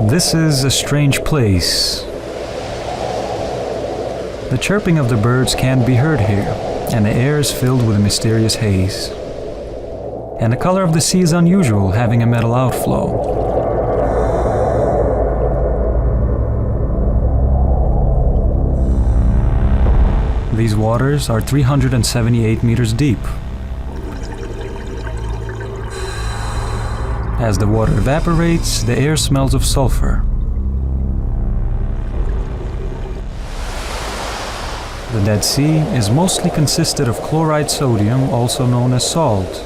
This is a strange place. The chirping of the birds can be heard here, and the air is filled with a mysterious haze. And the color of the sea is unusual, having a metal outflow. These waters are 378 meters deep. As the water evaporates, the air smells of sulfur. The Dead Sea is mostly consisted of chloride sodium, also known as salt.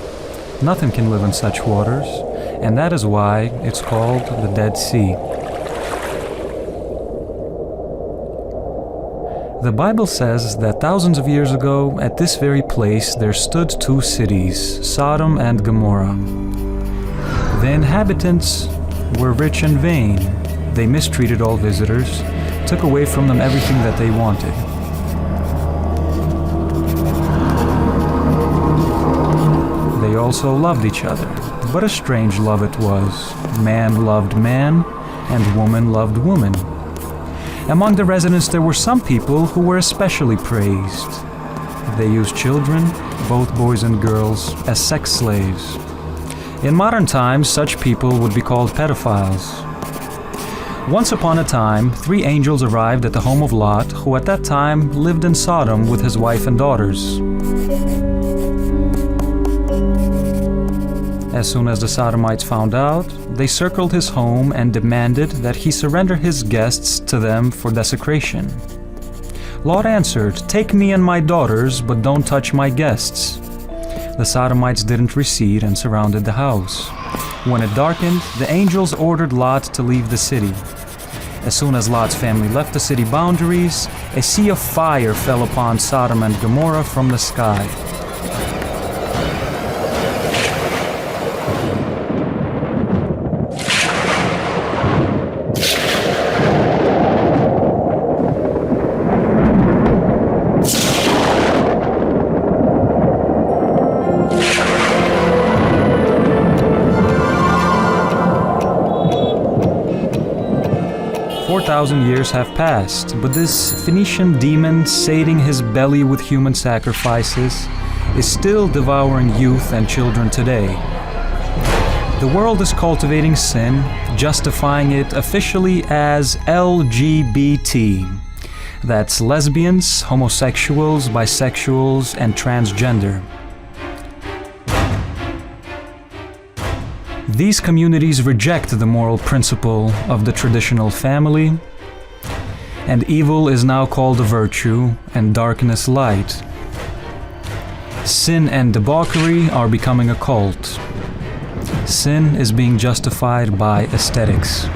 Nothing can live in such waters, and that is why it's called the Dead Sea. The Bible says that thousands of years ago, at this very place, there stood two cities, Sodom and Gomorrah. The inhabitants were rich and vain. They mistreated all visitors, took away from them everything that they wanted. They also loved each other, but a strange love it was. Man loved man, and woman loved woman. Among the residents there were some people who were especially praised. They used children, both boys and girls, as sex slaves. In modern times, such people would be called pedophiles. Once upon a time, 3 angels arrived at the home of Lot, who at that time lived in Sodom with his wife and daughters. As soon as the Sodomites found out, they circled his home and demanded that he surrender his guests to them for desecration. Lot answered, "Take me and my daughters, but don't touch my guests." The Sodomites didn't recede and surrounded the house. When it darkened, the angels ordered Lot to leave the city. As soon as Lot's family left the city boundaries, a sea of fire fell upon Sodom and Gomorrah from the sky. Years have passed, but this Phoenician demon, sating his belly with human sacrifices, is still devouring youth and children today. The world is cultivating sin, justifying it officially as LGBT. That's lesbians, homosexuals, bisexuals, and transgender. These communities reject the moral principle of the traditional family, and evil is now called a virtue and darkness light. Sin and debauchery are becoming a cult. Sin is being justified by aesthetics.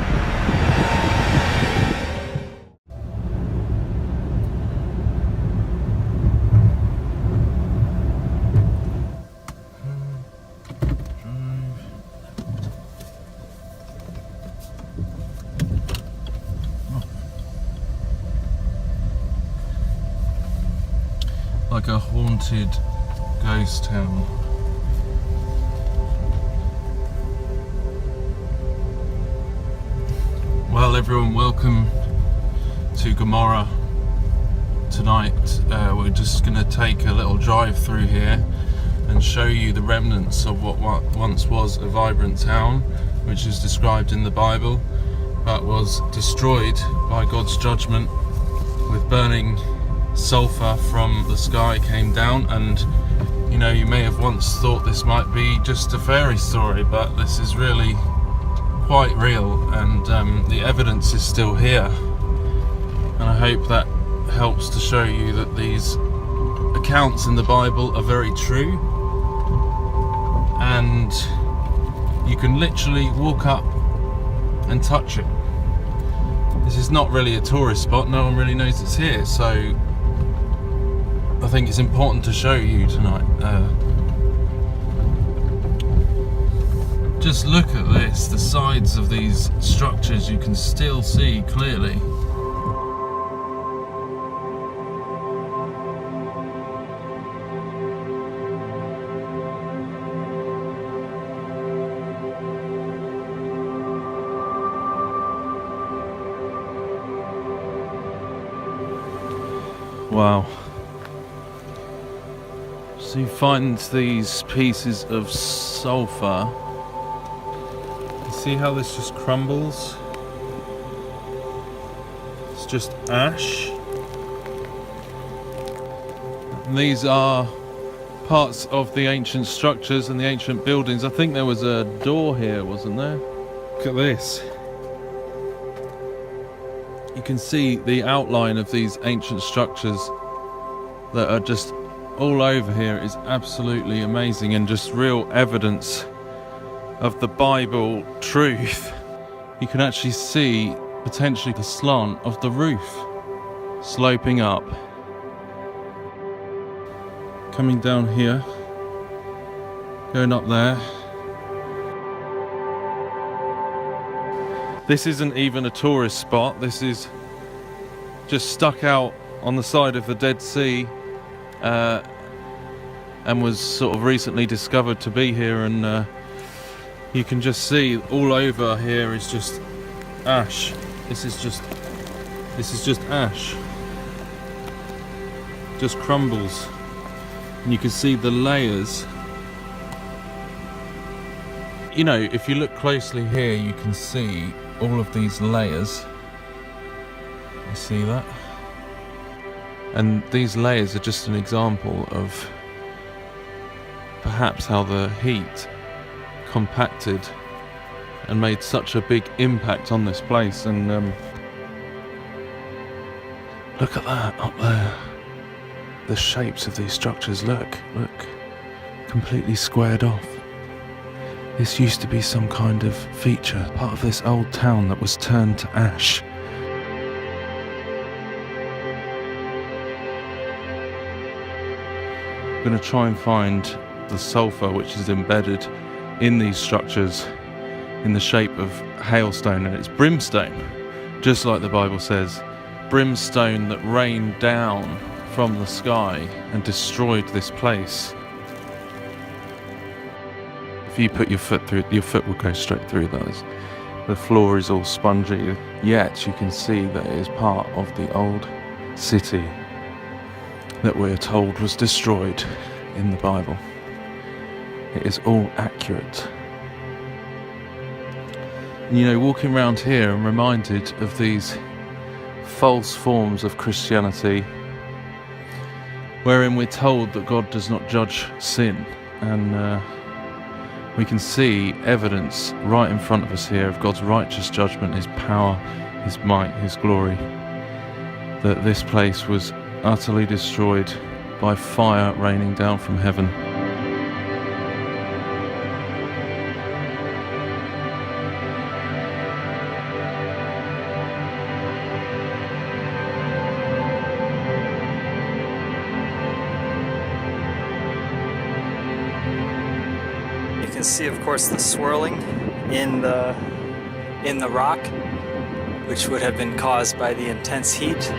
Like a haunted ghost town. Well everyone, welcome to Gomorrah. Tonight we're just going to take a little drive through here and show you the remnants of what once was a vibrant town, which is described in the Bible, but was destroyed by God's judgment with burning sulfur from the sky came down. And you know, you may have once thought this might be just a fairy story, but this is really quite real, and the evidence is still here, and I hope that helps to show you that these accounts in the Bible are very true, and you can literally walk up and touch it. This is not really a tourist spot, no one really knows it's here, so I think it's important to show you tonight. Just look at this, the sides of these structures you can still see clearly. Wow. So you find these pieces of sulfur. You see how this just crumbles? It's just ash. And these are parts of the ancient structures and the ancient buildings. I think there was a door here, wasn't there? Look at this. You can see the outline of these ancient structures that are just all over here. Is absolutely amazing and just real evidence of the Bible truth. You can actually see potentially the slant of the roof sloping up, coming down here, going up there. This isn't even a tourist spot. This is just stuck out on the side of the Dead Sea, and was sort of recently discovered to be here, and you can just see all over here is just ash. This is just ash. Just crumbles. And you can see the layers. You know, if you look closely here, you can see all of these layers. You see that? And these layers are just an example of perhaps how the heat compacted and made such a big impact on this place. And look at that up there. The shapes of these structures, look, completely squared off. This used to be some kind of feature, part of this old town that was turned to ash. I'm going to try and find the sulfur which is embedded in these structures in the shape of hailstone, and it's brimstone, just like the Bible says, brimstone that rained down from the sky and destroyed this place. If you put your foot through it, your foot will go straight through those. The floor is all spongy, yet you can see that it is part of the old city that we're told was destroyed in the Bible. It is all accurate. And, you know, walking around here, I'm reminded of these false forms of Christianity wherein we're told that God does not judge sin, and we can see evidence right in front of us here of God's righteous judgment, His power, His might, His glory, that this place was utterly destroyed by fire raining down from heaven. You can see, of course, the swirling in the rock, which would have been caused by the intense heat.